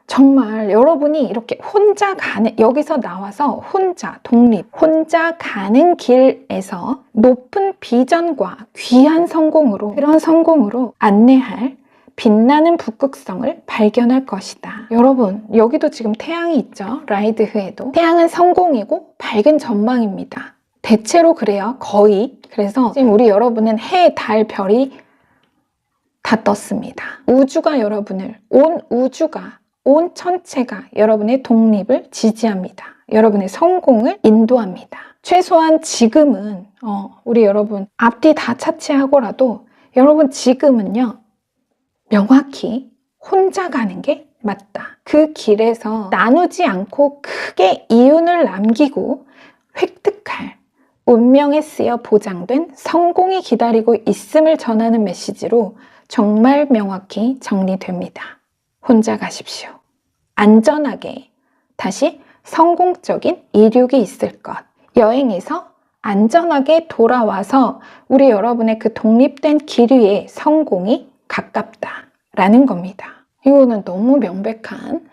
정말 여러분이 이렇게 혼자 가는, 여기서 나와서 혼자 독립, 혼자 가는 길에서 높은 비전과 귀한 성공으로, 그런 성공으로 안내할 빛나는 북극성을 발견할 것이다. 여러분, 여기도 지금 태양이 있죠. 라이드흐에도. 태양은 성공이고 밝은 전망입니다. 대체로 그래요. 거의. 그래서 지금 우리 여러분은 해, 달, 별이 다 떴습니다. 우주가 여러분을, 온 우주가, 온 천체가 여러분의 독립을 지지합니다. 여러분의 성공을 인도합니다. 최소한 지금은 우리 여러분 앞뒤 다 차치하고라도 여러분 지금은요, 명확히 혼자 가는 게 맞다. 그 길에서 나누지 않고 크게 이윤을 남기고 획득할 운명에 쓰여 보장된 성공이 기다리고 있음을 전하는 메시지로 정말 명확히 정리됩니다. 혼자 가십시오. 안전하게 다시 성공적인 이륙이 있을 것. 여행에서 안전하게 돌아와서 우리 여러분의 그 독립된 길 위에 성공이 가깝다라는 겁니다. 이거는 너무 명백한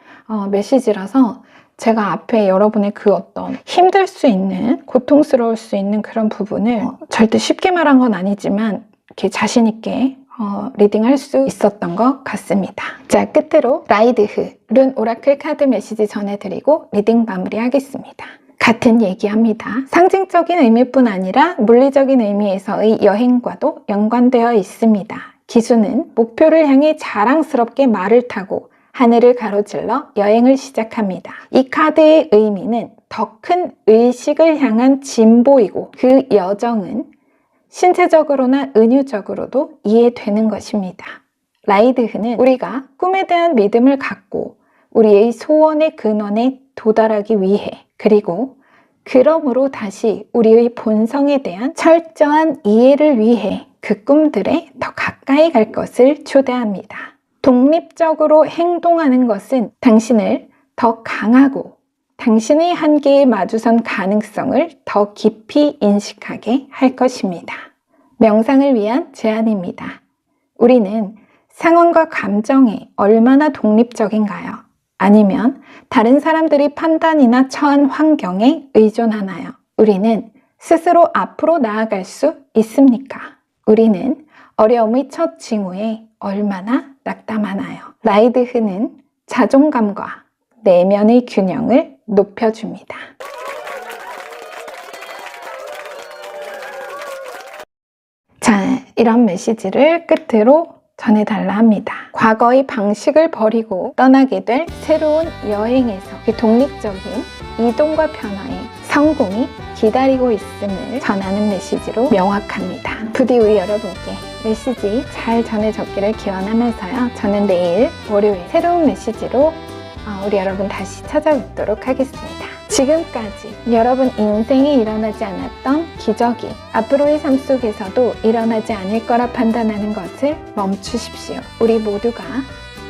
메시지라서 제가 앞에 여러분의 그 어떤 힘들 수 있는, 고통스러울 수 있는 그런 부분을 절대 쉽게 말한 건 아니지만 이렇게 자신 있게 리딩할 수 있었던 것 같습니다. 자, 끝으로 라이드흐 룬 오라클 카드 메시지 전해드리고 리딩 마무리하겠습니다. 같은 얘기합니다. 상징적인 의미뿐 아니라 물리적인 의미에서의 여행과도 연관되어 있습니다. 기수는 목표를 향해 자랑스럽게 말을 타고 하늘을 가로질러 여행을 시작합니다. 이 카드의 의미는 더 큰 의식을 향한 진보이고, 그 여정은 신체적으로나 은유적으로도 이해되는 것입니다. 라이드흐는 우리가 꿈에 대한 믿음을 갖고 우리의 소원의 근원에 도달하기 위해, 그리고 그러므로 다시 우리의 본성에 대한 철저한 이해를 위해 그 꿈들에 더 가까이 갈 것을 초대합니다. 독립적으로 행동하는 것은 당신을 더 강하고 당신의 한계에 마주선 가능성을 더 깊이 인식하게 할 것입니다. 명상을 위한 제안입니다. 우리는 상황과 감정에 얼마나 독립적인가요? 아니면 다른 사람들이 판단이나 처한 환경에 의존하나요? 우리는 스스로 앞으로 나아갈 수 있습니까? 우리는 어려움의 첫 징후에 얼마나 낙담하나요? 라이드흐는 자존감과 내면의 균형을 높여줍니다. 자, 이런 메시지를 끝으로 전해달라 합니다. 과거의 방식을 버리고 떠나게 될 새로운 여행에서 그 독립적인 이동과 변화의 성공이 기다리고 있음을 전하는 메시지로 명확합니다. 부디 우리 여러분께 메시지 잘 전해졌기를 기원하면서요. 저는 내일 월요일 새로운 메시지로 우리 여러분 다시 찾아뵙도록 하겠습니다. 지금까지 여러분 인생에 일어나지 않았던 기적이 앞으로의 삶 속에서도 일어나지 않을 거라 판단하는 것을 멈추십시오. 우리 모두가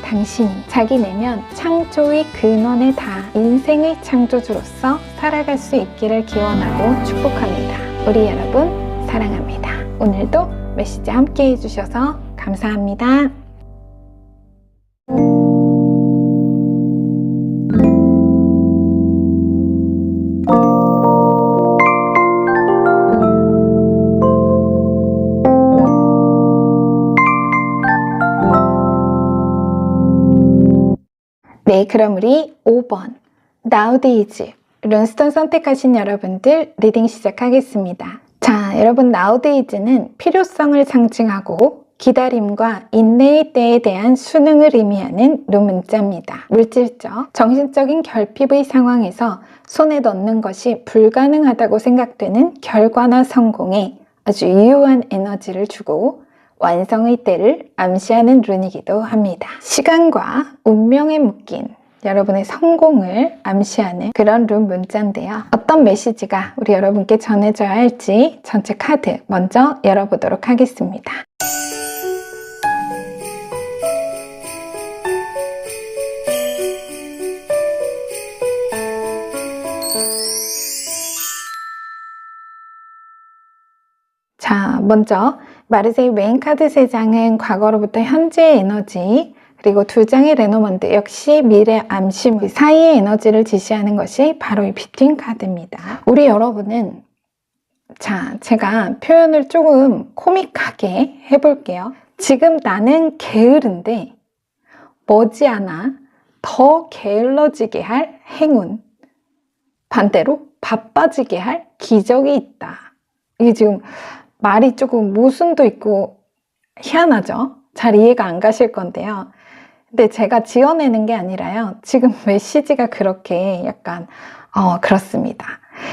당신이 자기 내면 창조의 근원에 닿아 인생의 창조주로서 살아갈 수 있기를 기원하고 축복합니다. 우리 여러분 사랑합니다. 오늘도 메시지 함께 해주셔서 감사합니다. 네, 그럼 우리 5번 Nowadays 룬스톤 선택하신 여러분들 리딩 시작하겠습니다. 자, 여러분 Nowadays는 필요성을 상징하고 기다림과 인내의 때에 대한 수능을 의미하는 룬 문자입니다. 물질적, 정신적인 결핍의 상황에서 손에 넣는 것이 불가능하다고 생각되는 결과나 성공에 아주 유효한 에너지를 주고 완성의 때를 암시하는 룬이기도 합니다. 시간과 운명에 묶인 여러분의 성공을 암시하는 그런 룬 문자인데요. 어떤 메시지가 우리 여러분께 전해져야 할지 전체 카드 먼저 열어보도록 하겠습니다. 자, 먼저 마르세유 메인 카드 3장은 과거로부터 현재의 에너지, 그리고 2장의 레노먼드 역시 미래 암시 사이의 에너지를 지시하는 것이 바로 이 비트윈 카드입니다. 우리 여러분은 자, 제가 표현을 조금 코믹하게 해볼게요. 지금 나는 게으른데 머지않아 더 게을러지게 할 행운, 반대로 바빠지게 할 기적이 있다. 이게 지금 말이 조금 모순도 있고 희한하죠? 잘 이해가 안 가실 건데요. 근데 제가 지어내는 게 아니라요. 지금 메시지가 그렇게 약간 그렇습니다.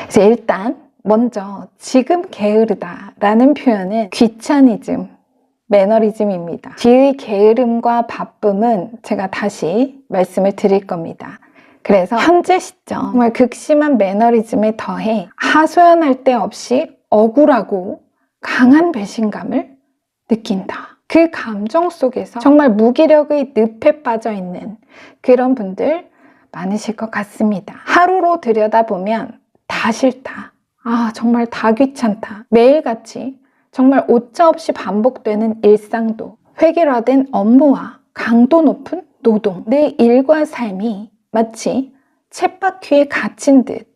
그래서 일단 먼저 지금 게으르다 라는 표현은 귀차니즘, 매너리즘입니다. 뒤의 게으름과 바쁨은 제가 다시 말씀을 드릴 겁니다. 그래서 현재 시점 정말 극심한 매너리즘에 더해 하소연할 데 없이 억울하고 강한 배신감을 느낀다. 그 감정 속에서 정말 무기력의 늪에 빠져 있는 그런 분들 많으실 것 같습니다. 하루로 들여다보면 다 싫다. 정말 다 귀찮다. 매일같이 정말 오차없이 반복되는 일상도 획일화된 업무와 강도 높은 노동, 내 일과 삶이 마치 쳇바퀴에 갇힌 듯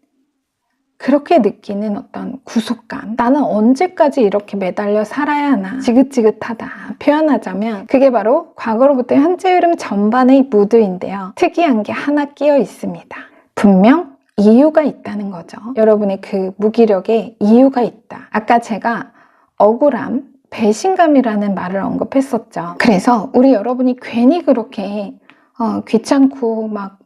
그렇게 느끼는 어떤 구속감, 나는 언제까지 이렇게 매달려 살아야 하나 지긋지긋하다 표현하자면 그게 바로 과거로부터 현재 흐름 전반의 무드인데요. 특이한 게 하나 끼어 있습니다. 분명 이유가 있다는 거죠. 여러분의 그 무기력에 이유가 있다. 아까 제가 억울함, 배신감이라는 말을 언급했었죠. 그래서 우리 여러분이 괜히 그렇게 귀찮고 막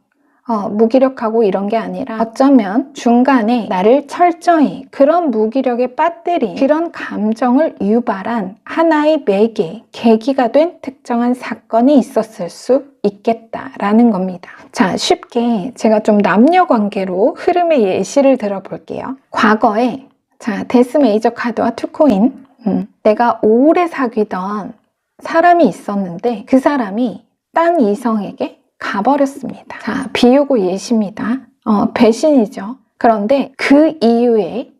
무기력하고 이런 게 아니라 어쩌면 중간에 나를 철저히 그런 무기력에 빠뜨린 그런 감정을 유발한 하나의 매개, 계기가 된 특정한 사건이 있었을 수 있겠다라는 겁니다. 자, 쉽게 제가 좀 남녀 관계로 흐름의 예시를 들어볼게요. 과거에 자, 데스 메이저 카드와 투코인 내가 오래 사귀던 사람이 있었는데 그 사람이 딴 이성에게 가버렸습니다. 자, 비우고 예시입니다. 배신이죠. 그런데 그 이유에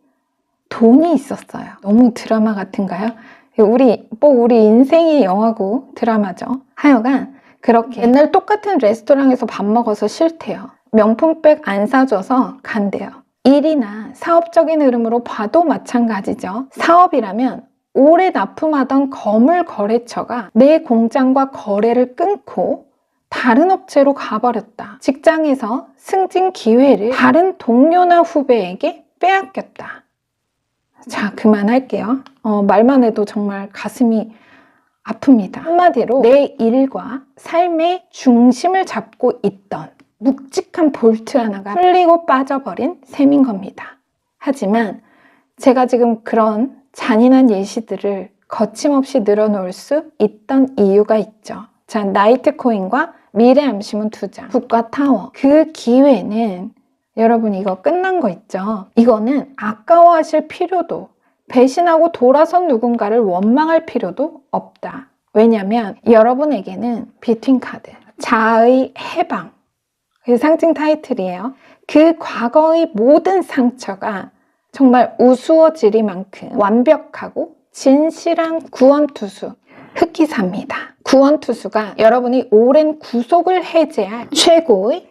돈이 있었어요. 너무 드라마 같은가요? 우리 인생이 영화고 드라마죠. 하여간 그렇게 맨날 똑같은 레스토랑에서 밥 먹어서 싫대요. 명품백 안 사줘서 간대요. 일이나 사업적인 흐름으로 봐도 마찬가지죠. 사업이라면 오래 납품하던 거물 거래처가 내 공장과 거래를 끊고 다른 업체로 가버렸다. 직장에서 승진 기회를 다른 동료나 후배에게 빼앗겼다. 자, 그만할게요. 말만 해도 정말 가슴이 아픕니다. 한마디로 내 일과 삶의 중심을 잡고 있던 묵직한 볼트 하나가 풀리고 빠져버린 셈인 겁니다. 하지만 제가 지금 그런 잔인한 예시들을 거침없이 늘어놓을 수 있던 이유가 있죠. 자, 나이트코인과 미래암시문 2장, 북과 타워. 그 기회는 여러분 이거 끝난 거 있죠? 이거는 아까워하실 필요도, 배신하고 돌아선 누군가를 원망할 필요도 없다. 왜냐면 여러분에게는 비트윈 카드, 자아의 해방, 그 상징 타이틀이에요. 그 과거의 모든 상처가 정말 우스워지리만큼 완벽하고 진실한 구원투수, 흑기사입니다. 구원투수가 여러분이 오랜 구속을 해제할 최고의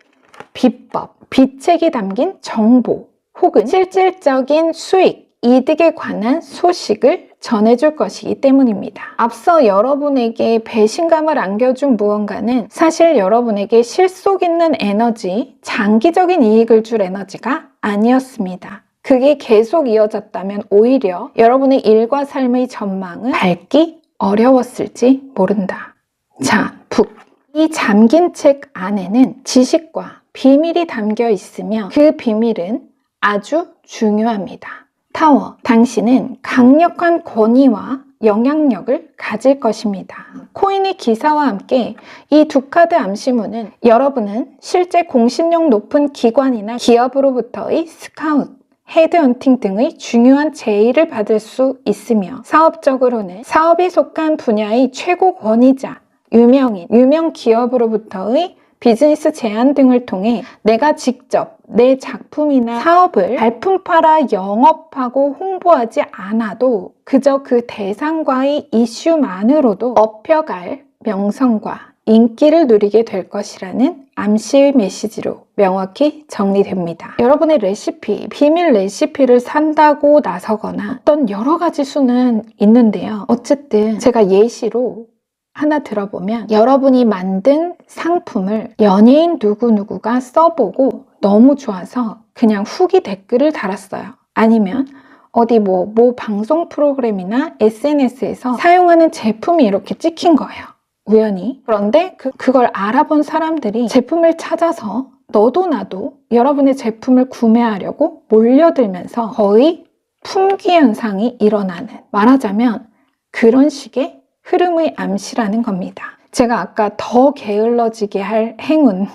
비법, 비책이 담긴 정보 혹은 실질적인 수익, 이득에 관한 소식을 전해줄 것이기 때문입니다. 앞서 여러분에게 배신감을 안겨준 무언가는 사실 여러분에게 실속 있는 에너지, 장기적인 이익을 줄 에너지가 아니었습니다. 그게 계속 이어졌다면 오히려 여러분의 일과 삶의 전망은 밝기 어려웠을지 모른다. 자, 북. 이 잠긴 책 안에는 지식과 비밀이 담겨 있으며 그 비밀은 아주 중요합니다. 타워. 당신은 강력한 권위와 영향력을 가질 것입니다. 코인의 기사와 함께 이 두 카드 암시문은 여러분은 실제 공신력 높은 기관이나 기업으로부터의 스카우트, 헤드헌팅 등의 중요한 제의를 받을 수 있으며 사업적으로는 사업에 속한 분야의 최고 권위자, 유명인, 유명 기업으로부터의 비즈니스 제안 등을 통해 내가 직접 내 작품이나 사업을 발품 팔아 영업하고 홍보하지 않아도 그저 그 대상과의 이슈만으로도 업혀갈 명성과 인기를 누리게 될 것이라는 암시의 메시지로 명확히 정리됩니다. 여러분의 레시피, 비밀 레시피를 산다고 나서거나 어떤 여러 가지 수는 있는데요. 어쨌든 제가 예시로 하나 들어보면 여러분이 만든 상품을 연예인 누구누구가 써보고 너무 좋아서 그냥 후기 댓글을 달았어요. 아니면 어디 모 방송 프로그램이나 SNS에서 사용하는 제품이 이렇게 찍힌 거예요. 우연히. 그런데 그걸 알아본 사람들이 제품을 찾아서 너도 나도 여러분의 제품을 구매하려고 몰려들면서 거의 품귀 현상이 일어나는, 말하자면 그런 식의 흐름의 암시라는 겁니다. 제가 아까 더 게을러지게 할 행운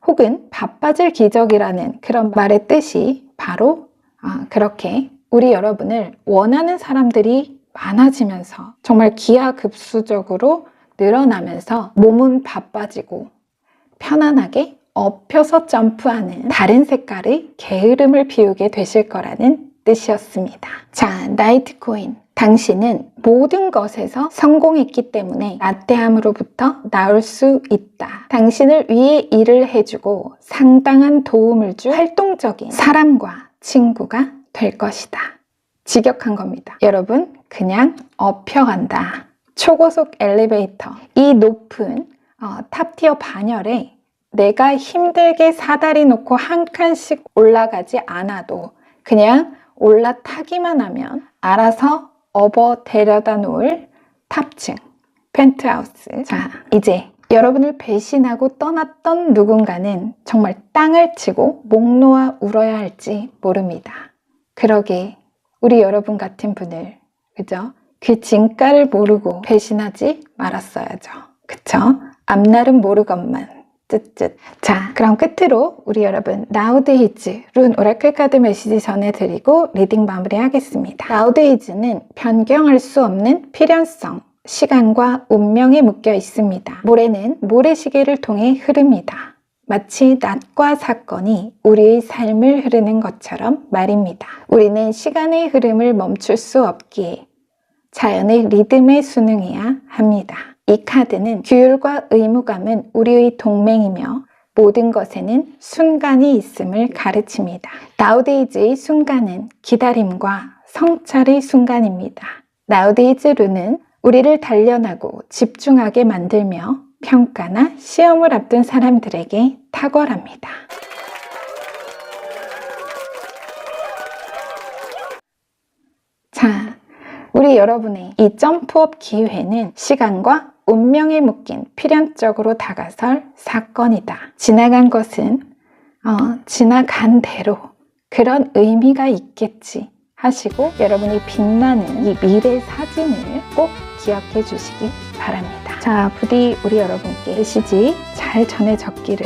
혹은 바빠질 기적이라는 그런 말의 뜻이 바로 그렇게 우리 여러분을 원하는 사람들이 많아지면서 정말 기하급수적으로 늘어나면서 몸은 바빠지고 편안하게 엎혀서 점프하는 다른 색깔의 게으름을 피우게 되실 거라는 뜻이었습니다. 자, 나이트코인. 당신은 모든 것에서 성공했기 때문에 나태함으로부터 나올 수 있다. 당신을 위해 일을 해주고 상당한 도움을 줄 활동적인 사람과 친구가 될 것이다. 직역한 겁니다. 여러분, 그냥 업혀간다. 초고속 엘리베이터. 이 높은 탑티어 반열에 내가 힘들게 사다리 놓고 한 칸씩 올라가지 않아도 그냥 올라타기만 하면 알아서 업어 데려다 놓을 탑층, 펜트하우스. 자, 이제 여러분을 배신하고 떠났던 누군가는 정말 땅을 치고 목 놓아 울어야 할지 모릅니다. 그러게 우리 여러분 같은 분을, 그죠? 그 진가를 모르고 배신하지 말았어야죠. 그쵸? 앞날은 모르건만. 쯧쯧. 자, 그럼 끝으로 우리 여러분 나우드히즈 룬 오라클 카드 메시지 전해드리고 리딩 마무리하겠습니다. 나우드히즈는 변경할 수 없는 필연성, 시간과 운명에 묶여 있습니다. 모래는 모래시계를 통해 흐릅니다. 마치 낫과 사건이 우리의 삶을 흐르는 것처럼 말입니다. 우리는 시간의 흐름을 멈출 수 없기에 자연의 리듬에 순응해야 합니다. 이 카드는 규율과 의무감은 우리의 동맹이며 모든 것에는 순간이 있음을 가르칩니다. 나우데이즈의 순간은 기다림과 성찰의 순간입니다. 나우데이즈 룬은 우리를 단련하고 집중하게 만들며 평가나 시험을 앞둔 사람들에게 탁월합니다. 자, 우리 여러분의 이 점프업 기회는 시간과 운명에 묶인 필연적으로 다가설 사건이다. 지나간 것은 지나간 대로 그런 의미가 있겠지 하시고 여러분이 빛나는 이 미래 사진을 꼭 기억해 주시기 바랍니다. 자, 부디 우리 여러분께 메시지 잘 전해졌기를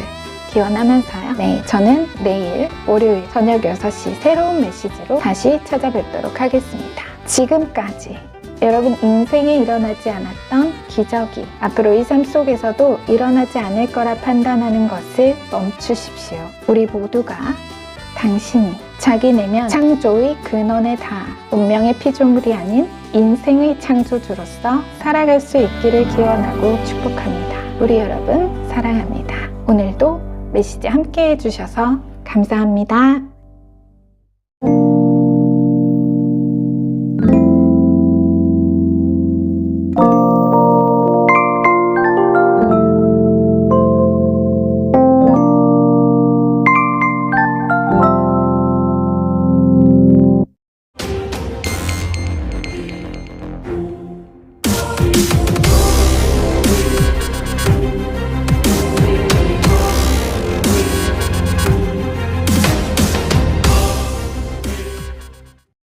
기원하면서요. 네, 저는 내일 월요일 저녁 6시 새로운 메시지로 다시 찾아뵙도록 하겠습니다. 지금까지 여러분 인생에 일어나지 않았던 기적이 앞으로 이 삶 속에서도 일어나지 않을 거라 판단하는 것을 멈추십시오. 우리 모두가 당신이 자기 내면 창조의 근원에 닿아 운명의 피조물이 아닌 인생의 창조주로서 살아갈 수 있기를 기원하고 축복합니다. 우리 여러분 사랑합니다. 오늘도 메시지 함께 해주셔서 감사합니다.